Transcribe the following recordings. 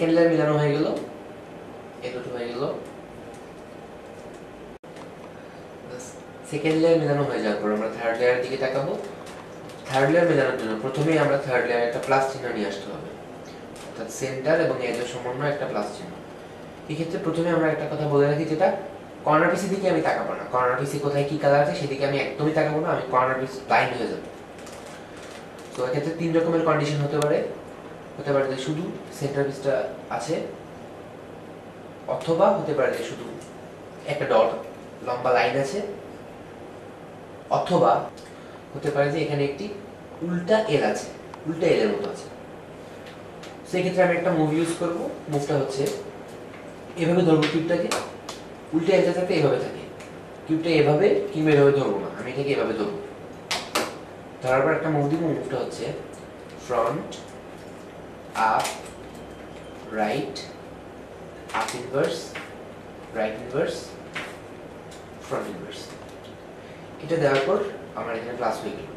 Second layer মিলানো হয়ে গেল, এই দুটো হয়ে গেল। সেকেন্ড লেয়ার মিলানো হয়ে যাওয়ার পর আমরা থার্ড লেয়ারের দিকে তাকাবো। থার্ড লেয়ার মেলানোর জন্য প্রথমেই আমরা থার্ড লেয়ারে একটা প্লাস চিহ্ন নিয়ে আসতে হবে, অর্থাৎ সেন্টার এবং এজের সমন্বয় একটা প্লাস চিহ্ন। এই ক্ষেত্রে প্রথমে আমরা একটা কথা বলে রাখি, যেটা কর্নার পিসের দিকে আমি তাকাবো না। কর্নার পিসে কোথায় কি কালার আছে সেদিকে আমি একদমই তাকাবো না, আমি কর্নার পিস ব্লাইন্ড হয়ে যাবো। তো এক্ষেত্রে 3 রকমের কন্ডিশন হতে পারে যে শুধু সেন্টার পিসটা আছে, অথবা হতে পারে যে শুধু একটা ডট লম্বা লাইন আছে, অথবা হতে পারে যে এখানে একটি উল্টা এল আছে, উল্টা এল এর মতো আছে। সেই ক্ষেত্রে আমি একটা মুভ ইউজ করব। মুভটা হচ্ছে এভাবে ধরবো কিউবটাকে, উল্টা এলটা যাতে এভাবে থাকে, কিউবটা এভাবে কিংবা এভাবে ধরবো না, আমি এটাকে এভাবে ধরবো। ধরার পর একটা মুভ দিব। মুভটা হচ্ছে front up right up inverse right inverse front inverse. এটা দেওয়ার পর আমার এখানে প্লাস হয়ে গেল।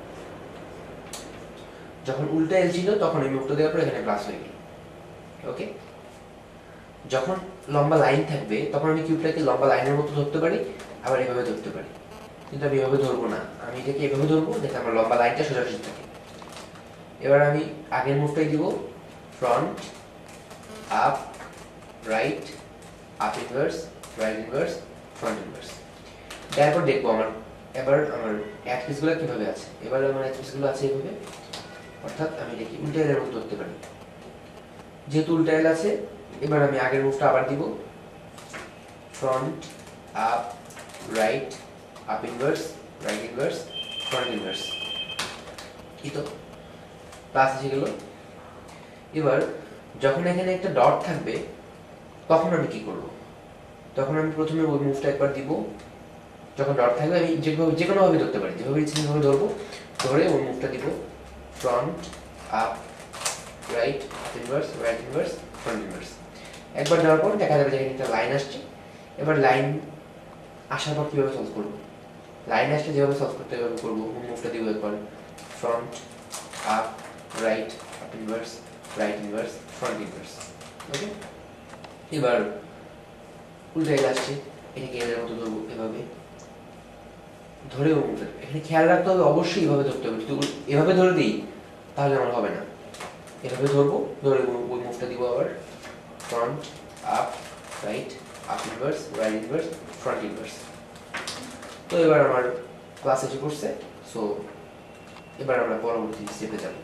যখন উল্টা এল ছিল তখন এই মুভটা দেওয়ার পর এখানে প্লাস হয়ে গেল। ওকে, যখন লম্বা লাইন থাকবে তখন আমি কিউবটাকে লম্বা লাইনের মতো ধরতে পারি, আবার এভাবে ধরতে পারি, কিন্তু আমি এভাবে ধরবো না, আমি এটাকে এভাবে ধরবো যাতে আমার লম্বা লাইনটা সোজাসুজি থাকে। এবার আমি আগের মুভটাই দিব, front up right up inverse right inverse front inverse. তারপর দেখবো এবার আমার এক পিসগুলো কিভাবে আছে। এবার আমার এক পিসগুলো আছে এভাবে, অর্থাৎ আমি এটাকে উল্টা এলের মতো ধরতে পারি। যেহেতু উল্টা এল আছে, এবার আমি আগের মুভটা আবার দিব, front up right up inverse right inverse front inverse. এই তো প্লাস এসে গেল। এবার যখন এখানে একটা ডট থাকবে তখন আমি কি করব? তখন আমি প্রথমে ওই মুভটা একবার দিব। যখন ডট থাকবে আমি যে কোনোভাবে ধরতে পারি, যেভাবে ইচ্ছে সেভাবে ধরবো, ধরে ওই মুভটা দিব, front up right inverse right inverse front inverse. একবার দেওয়ার পর দেখা যাবে যে একটা লাইন আসছে। এবার লাইন আসার পর কীভাবে সলভ করবো? লাইন আসলে যেভাবে সলভ করতে হবে করবো। মুভটা দিব একবার, front up right up inverse right inverse front inverse. Okay, এবার উল্টা এল আসছে, এটাকে এলের মতো ধরবো, এভাবে ধরে ও মুভটা। এখানে খেয়াল রাখতে হবে অবশ্যই এভাবে ধরতে হবে। যদি এভাবে ধরে দিই তাহলে আমার হবে না। এভাবে ধরবো, ধরে ওই মুভটা দিব আবার, front up right up inverse right inverse front inverse. তো এবার আমার ক্লাস এসে পড়ছে। সো এবার আমরা পরবর্তী স্টেপে যাব।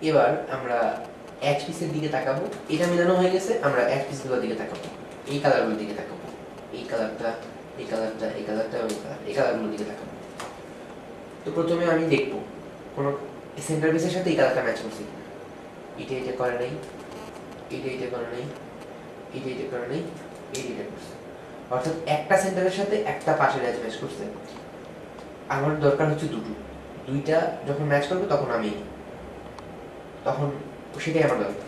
এবার আমরা এক পিসের দিকে তাকাবো। এটা মেলানো হয়ে গেছে, আমরা এক পিসগুলোর দিকে তাকাবো, এই কালারগুলোর দিকে তাকাবো, এই কালারটা এই কালারটা এই কালারটা এই কালারগুলোর দিকে তাকাবো। তো প্রথমে আমি দেখবো কোনো সেন্টার পিসের সাথে এই কালারটা ম্যাচ করছে কিনা। এটা করে নাই, এটা করে নাই, এটা করে নাই, এটা করছে। অর্থাৎ একটা সেন্টারের সাথে একটা পাশের এজ ম্যাচ করছে। আমার দরকার হচ্ছে দুইটা যখন ম্যাচ করবে তখন সেটাই আমার দরকার।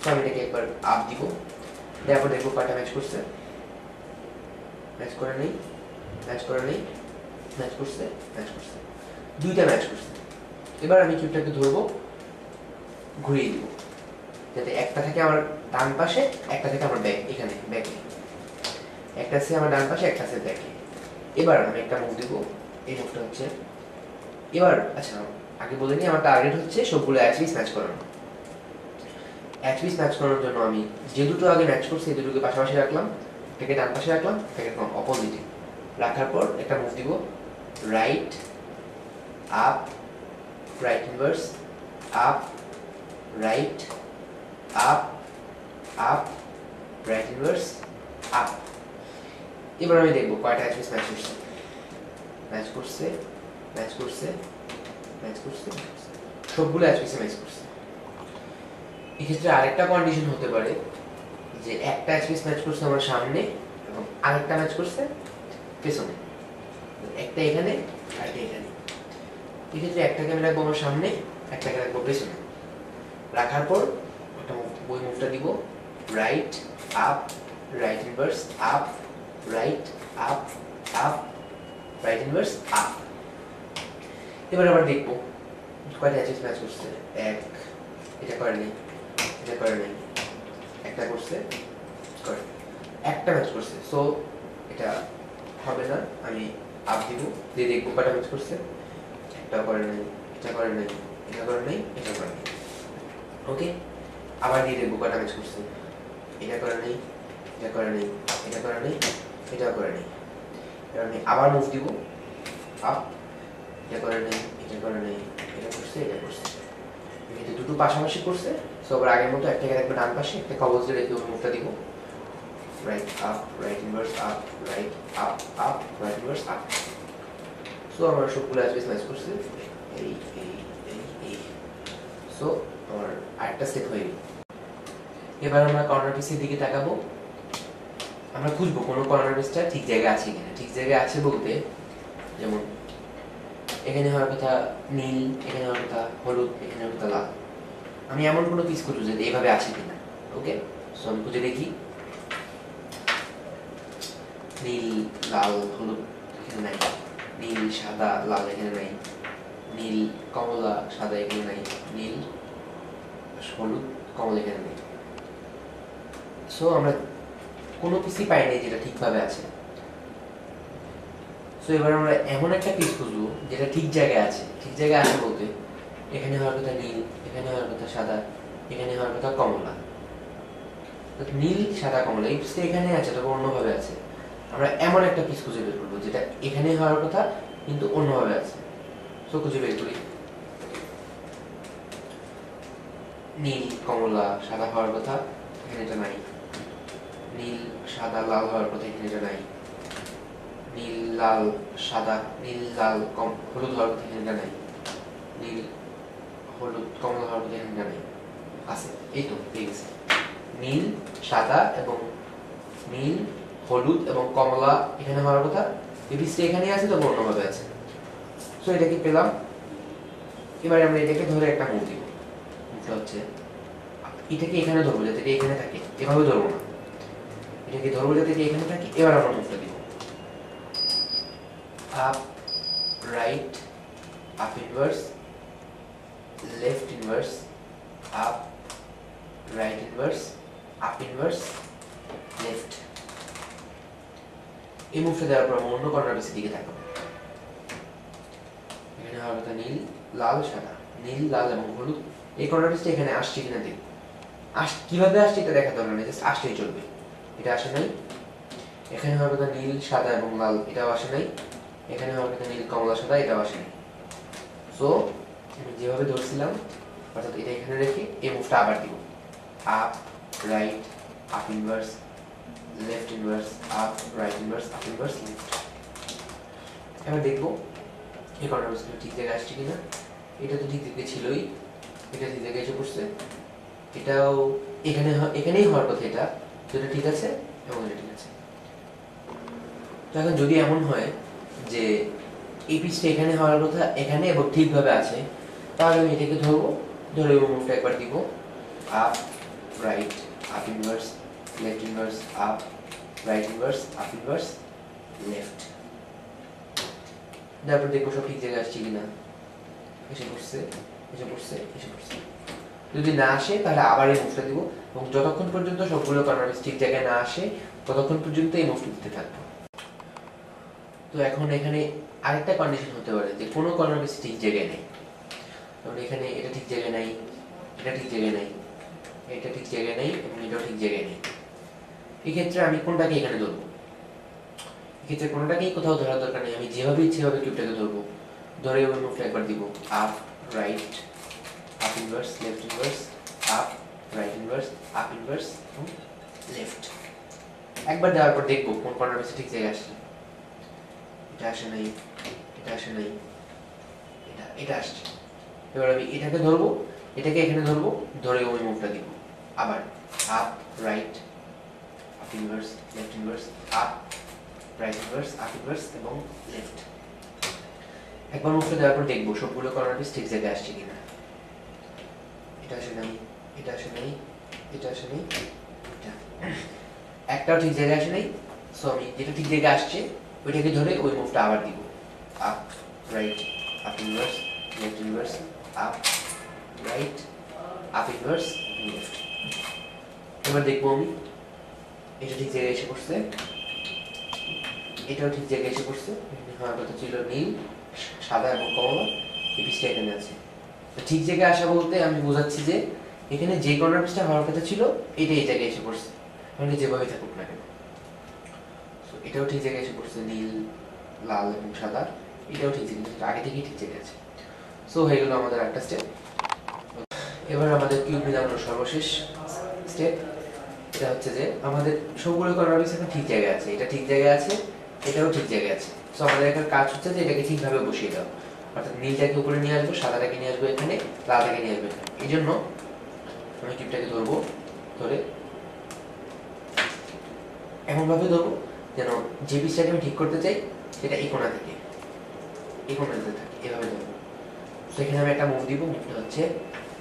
তো আমি এটাকে একবার আপ দিব, তারপর দেখবো কয়টা ম্যাচ করছে। ম্যাচ করে নেই, ম্যাচ করে নেই, ম্যাচ করছে, ম্যাচ করছে, দুইটা ম্যাচ করছে। এবার আমি কিউবটাকে ধরবো, ঘুরিয়ে দিব যাতে একটা থাকে আমার ডান পাশে, একটা থেকে আমার এখানে ব্যাকে, একটা আছে আমার ডান পাশে, একটা আছে ব্যাকে। এবার আমি একটা মুভ দিব। এই মুভটা হচ্ছে এবার, আচ্ছা আগে বলে নিই, আমার টার্গেট হচ্ছে সবগুলো এক পিস ম্যাচ করানো। এক পিস ম্যাচ করানোর জন্য আমি যে দুটো আগে ম্যাচ করছি এই দুটোকে পাশাপাশি রাখলাম, এটাকে ডান পাশে রাখলাম, এটাকে অপোজিটে রাখার পর একটা মুভ দিব, right up right inverse up right up up right inverse up. এবার আমি দেখবো কয়টা এক পিস ম্যাচ করছে। ম্যাচ করছে, ম্যাচ করছে, ম্যাচ করছে, সবগুলো এক পিসে ম্যাচ করছে। এক্ষেত্রে আরেকটা কন্ডিশন হতে পারে যে একটা এক পিস ম্যাচ করছে আমার সামনে এবং আরেকটা ম্যাচ করছে পেছনে, একটা এখানে আরেকটা এখানে। এক্ষেত্রে একটাকে আমি রাখবো আমার সামনে, একটাকে রাখবো পেছনে। রাখার পর একটা ওই মুভটা দিব, right up right inverse up right up up right inverse up. এবার আবার দেখবো কয়টা অ্যাচেস ম্যাচ করছে। এক, এটা করে নেই, এটা করে নেই, একটা করছে, একটা ম্যাচ করছে, সো এটা হবে না। আমি আপ দিব, দিয়ে দেখবো কটা ম্যাচ করছে। একটা করে নাই, এটা করে নাই, এটা করে নাই, এটা করে নাই। ওকে, আবার দিয়ে দেখবো কটা ম্যাচ করছে। এটা করে নাই, এটা করে নাই, এটা করে নাই, এটা করে নাই। এবার আমি আবার মুভ দিব আপ, এটা করে নাই, এটা করে নাই, এটা করছে, এটা করছে। কিন্তু দুটো পাশাপাশি করছে, সো আবার আগের মতো একটাকে রাখবে ডান পাশে, একটা কবজ দিয়ে রেখে মুভটা দিব right up, right inverse up, right up, up, right inverse up. So আমার সবগুলো অ্যাজ ম্যাচ করছে, এই এই এই এই। সো আমার আরেকটা স্টেপ হয়ে গেল। এবার আমরা কর্নার পিসের দিকে তাকাবো। আমরা খুঁজবো কোনো কর্নার পিসটা ঠিক জায়গায় আছে কিনা। ঠিক জায়গায় আছে বলতে, যেমন এখানে হওয়ার কথা নীল, এখানে হওয়ার কথা হলুদ, এখানে হওয়ার কথা লাল। আমি এমন কোনো পিস খুঁজবো যে এইভাবে আছে কিনা। ওকে, সো আমি খুঁজে দেখি নীল, লাল, হলুদ এখানে নাই, নীল, সাদা, লাল এখানে নাই, নীল, কমলা, সাদা এখানে নাই, নীল, হলুদ, কমলা এখানে নেই। সো আমরা কোনো পিসই পাই নাই যেটা ঠিকভাবে আছে। সো এবার আমরা এমন একটা পিস খুঁজবো যেটা ঠিক জায়গায় আছে। ঠিক জায়গায় আছে বলতে এখানে হওয়ার কথা নীল, এখানে হওয়ার কথা সাদা, এখানে হওয়ার কথা কমলা। নীল, সাদা, কমলা এই পিসটা এখানে আছে, তবে অন্যভাবে আছে। আমরা এমন একটা পিস খুঁজে বের করবো যেটা এখানে হওয়ার কথা কিন্তু অন্যভাবে আছে। সো খুঁজে বের করি। নীল, কমলা, সাদা হওয়ার কথা, এখানে এটা নাই। নীল, সাদা, লাল হওয়ার কথা, এখানে এটা নাই। নীল, লাল, সাদা, নীল, লাল, হলুদ হওয়ার কথা, এখানে এটা নাই। নীল, হলুদ, কমলা হওয়ার কথা, এখানে এটা নাই। আছে, এই তো পেয়ে গেছে। নীল, সাদা এবং নীল, হলুদ এবং কমলা এখানে হওয়ার কথা, এই পিসটা এখানে আছে, তবে অন্যভাবে আছে। সো এটাকে পেলাম। এবার আমরা এটাকে ধরে একটা মুভ দিব। মুভটা হচ্ছে এটাকে এখানে ধরবো যাতে এটা এখানে থাকে, এভাবে ধরবো না। এটাকে ধরবো যাতে এটা এখানে থাকে। এবার আমরা মুভটা দিব up, right, up inverse, left inverse, up, right inverse, up inverse, left. এই মুভটা দেওয়ার পর আমরা অন্য কর্নার পিসের দিকে তাকাবো। এখানে হওয়ার কথা নীল, লাল, সাদা, নীল, লাল এবং হলুদ। এই কর্নার পিসটা এখানে আসছে কিনা দেখব। কিভাবে আসছে এটা দেখা দরকার নেই, জাস্ট আসলেই চলবে। এটা আসে নাই। এখানে হওয়ার কথা নীল, সাদা এবং লাল, এটাও আসে নাই। এখানে হওয়ার কথা নীল, কমলা, সাদা, এটাও আসে নাই। সো আমি যেভাবে ধরছিলাম, অর্থাৎ এটা এখানে রেখে এই মুভটা আবার দিব up, right, up inverse, left inverse, up, right inverse, up inverse, left. এবার দেখবো এই কর্নার পিসগুলো ঠিক জায়গায় আসছে কিনা। এটা তো ঠিক জায়গায় ছিলই, এটা ঠিক জায়গায় এসে পড়ছে। এটাও এখানেই হওয়ার কথা, এটা তো এটা ঠিক আছে এবং এটা ঠিক আছে। তো এখন যদি এমন হয় যে এই পিসটা এখানে হওয়ার কথা এখানে এবং ঠিকভাবে আছে, তাহলে আমি এটাকে ধরবো, ধরে মুভটা একবার দিব up, right, up inverse, left inverse, up, right inverse, up inverse, left. তারপর দেখবো সব ঠিক জায়গায় আসছে কিনা। এসে পড়ছে, এসে পড়ছে, এসে পড়ছে। যদি না আসে তাহলে আবার এই মুভটা দিব এবং যতক্ষণ পর্যন্ত সবগুলো কর্নার পিস ঠিক জায়গায় না আসে ততক্ষণ পর্যন্ত এই মুভটা দিতে থাকবো। তো এখন এখানে আরেকটা কন্ডিশন হতে পারে যে কোনো কর্নার পিস ঠিক জায়গায় নেই। তাহলে এখানে এটা ঠিক জায়গায় নাই, এটা ঠিক জায়গায় নাই, এটা ঠিক জায়গায় নেই এবং এটাও ঠিক জায়গায় নেই। এই ক্ষেত্রে আমি কোনটাকে এখানে ধরবো? এক্ষেত্রে কোনোটাকেই কোথাও ধরার দরকার নেই। আমি যেভাবে ইচ্ছে ভাবে কিউবটাকে ধরবো। ধরে ওই মুভটা একবার দিব up, right, up inverse, left inverse, up, right inverse, up inverse এবং লেফট। একবার দেওয়ার পর দেখবো কোন কর্নার পিসে ঠিক জায়গায় আসছে। এটা আসে নাই, এটা আসে নাই, এটা আসছে। এবার আমি এটাকে ধরবো, এটাকে এখানে ধরবো, ধরে ওই মুভটা দিব আবার up, right, up inverse, left inverse, up, right inverse, up inverse এবং লেফট। একবার মুভটা দেওয়ার পর দেখবো সবগুলো কর্নার পিস ঠিক জায়গায় আসছে কিনা। এটা আসে নাই, এটা আসে নাই, এটা আসে নাই, এটা একটাও ঠিক জায়গায় আসে নাই। সো আমি যেটা ঠিক জায়গায় আসছে ওইটাকে ধরে ওই মুভটা আবার দিব up, right, up inverse, left inverse, up, right, up inverse, left. এবার দেখবো আমি এটা ঠিক জায়গায় এসে পড়ছে, এটাও ঠিক জায়গায় এসে পড়ছে। হওয়ার কথা ছিল নীল, সাদা এবং কমলা, এই পিসটা এখানে আছে। ঠিক জায়গায় আসা বলতে আমি বোঝাচ্ছি যে এখানে যে কর্নার পিসটা হওয়ার কথা ছিল এটা এই জায়গায় এসে পড়ছে, মানে যেভাবে থাকুক না কেন। এটাও ঠিক জায়গায় এসে পড়ছে, নীল, লাল এবং সাদা, এটাও ঠিক জায়গায়, আগে থেকেই ঠিক জায়গায় আছে। সো হয়ে গেল আমাদের একটা স্টেপ। এবার আমাদের কিউব মিলানোর সর্বশেষ স্টেপ, এটা হচ্ছে যে আমাদের সবগুলো কর্নার পিস এখন ঠিক জায়গায় আছে, এটা ঠিক জায়গায় আছে, এটাও ঠিক জায়গায় আছে। সো আমাদের এখন কাজ হচ্ছে যে এটাকে ঠিকভাবে বসিয়ে দাও, অর্থাৎ নীলটাকে উপরে নিয়ে আসবো, সাদাটাকে নিয়ে আসবো এখানে, লালটাকে নিয়ে আসবো এখানে। এই জন্য আমি কিউবটাকে ধরবো, ধরে এমনভাবে ধরবো যেন যে পিসটাকে আমি ঠিক করতে চাই সেটা এই কোণা থেকে এই কোণাতে থাকে, এভাবে ধরবো। তো এখানে আমি একটা মুভ দিব, মুভটা হচ্ছে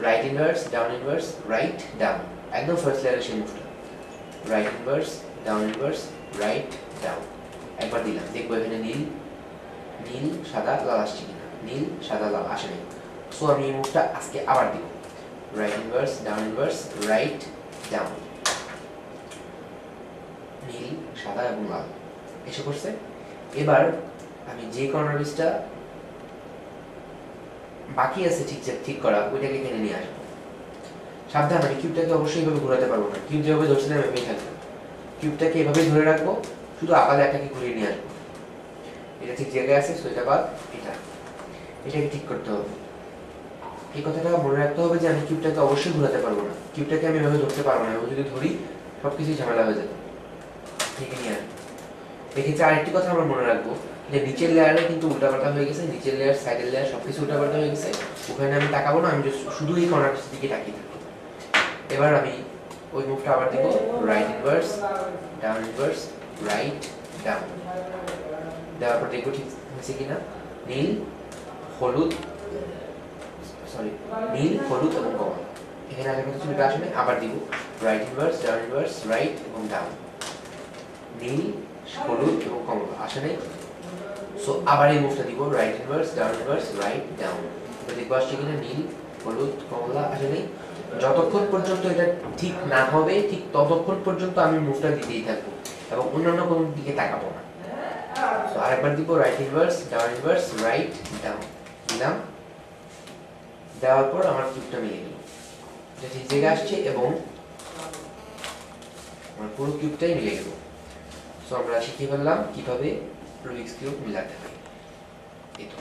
right inverse, down inverse, right down, একদম ফার্স্ট লেয়ারের সেই মুভটা, right inverse, down inverse, right down. একবার দিলাম, দেখবো এখানে নীল, নীল সাদা লাল আসছে কিনা, নীল সাদা লাল আসে নাই। সো আমি এই মুভটা আজকে আবার দিব, right inverse, down inverse, right down, নীল সাদা এবং লাল এসে পড়ছে। এবার আমি যে কর্নার পিসটা বাকি আছে ঠিক করা, ওইটাকে এখানে নিয়ে আসবো। সাবধান, আমি কিউবটাকে অবশ্যই এভাবে ঘোরাতে পারবো না, কিউব যেভাবে ধরছিলাম এভাবেই থাকবে। কিউবটাকে এভাবেই ধরে রাখবো, শুধু আপাতত এটাকে ঘুরিয়ে নিয়ে আসবো। এটা ঠিক জায়গায় আছে, সো এটা বাদ, এটাকে ঠিক করতে হবে। এই কথাটা মনে রাখতে হবে যে আমি কিউবটাকে অবশ্যই ঘোরাতে পারবো না, কিউবটাকে আমি এভাবে ধরতে পারবো না, যদি ধরি সবকিছুই ঝামেলা হয়ে যাবে। ঠিক নিয়ে আসবো। এক্ষেত্রে আরেকটি কথা আমরা মনে রাখবো যে নিচের লেয়ারে কিন্তু উল্টাপাল্টা হয়ে গেছে, নিচের লেয়ার, সাইডের লেয়ার সবকিছু উল্টাপাল্টা হয়ে গেছে। ওখানে আমি তাকাবো না, আমি শুধু এই কর্নারটার দিকে তাকিয়ে থাকবো। এবার আমি ওই মুভটা আবার দিব, right inverse, down inverse, right down. দেওয়ার পর দেখবো ঠিক হয়েছে কিনা, নীল হলুদ, নীল হলুদ এবং কমলা। এখানে আগের মতো ছবিটা আসে, আবার দিব right inverse, down inverse, right এবং ডাউন, নীল হলুদ এবং কমলা আসে নাই। সো আবার এই মুভটা দিব, right inverse, down inverse, right down. দেখবো আসছে কিনা, নীল হলুদ কমলা আসে নাই। যতক্ষণ পর্যন্ত এটা ঠিক না হবে ঠিক ততক্ষণ পর্যন্ত আমি মুভটা দিতেই থাকবো এবং অন্যান্য কোনো দিকে তাকাবো না। সো আরেকবার দিব, right inverse, down inverse, right down দিলাম। দেওয়ার পর আমার কিউবটা মিলে গেল, এটা ঠিক জায়গায় আসছে এবং আমার পুরো কিউবটাই মিলে গেল। সো আমরা শিখে ফেললাম কিভাবে রুবিক্স কিউব মিলাতে হয়। এই তো।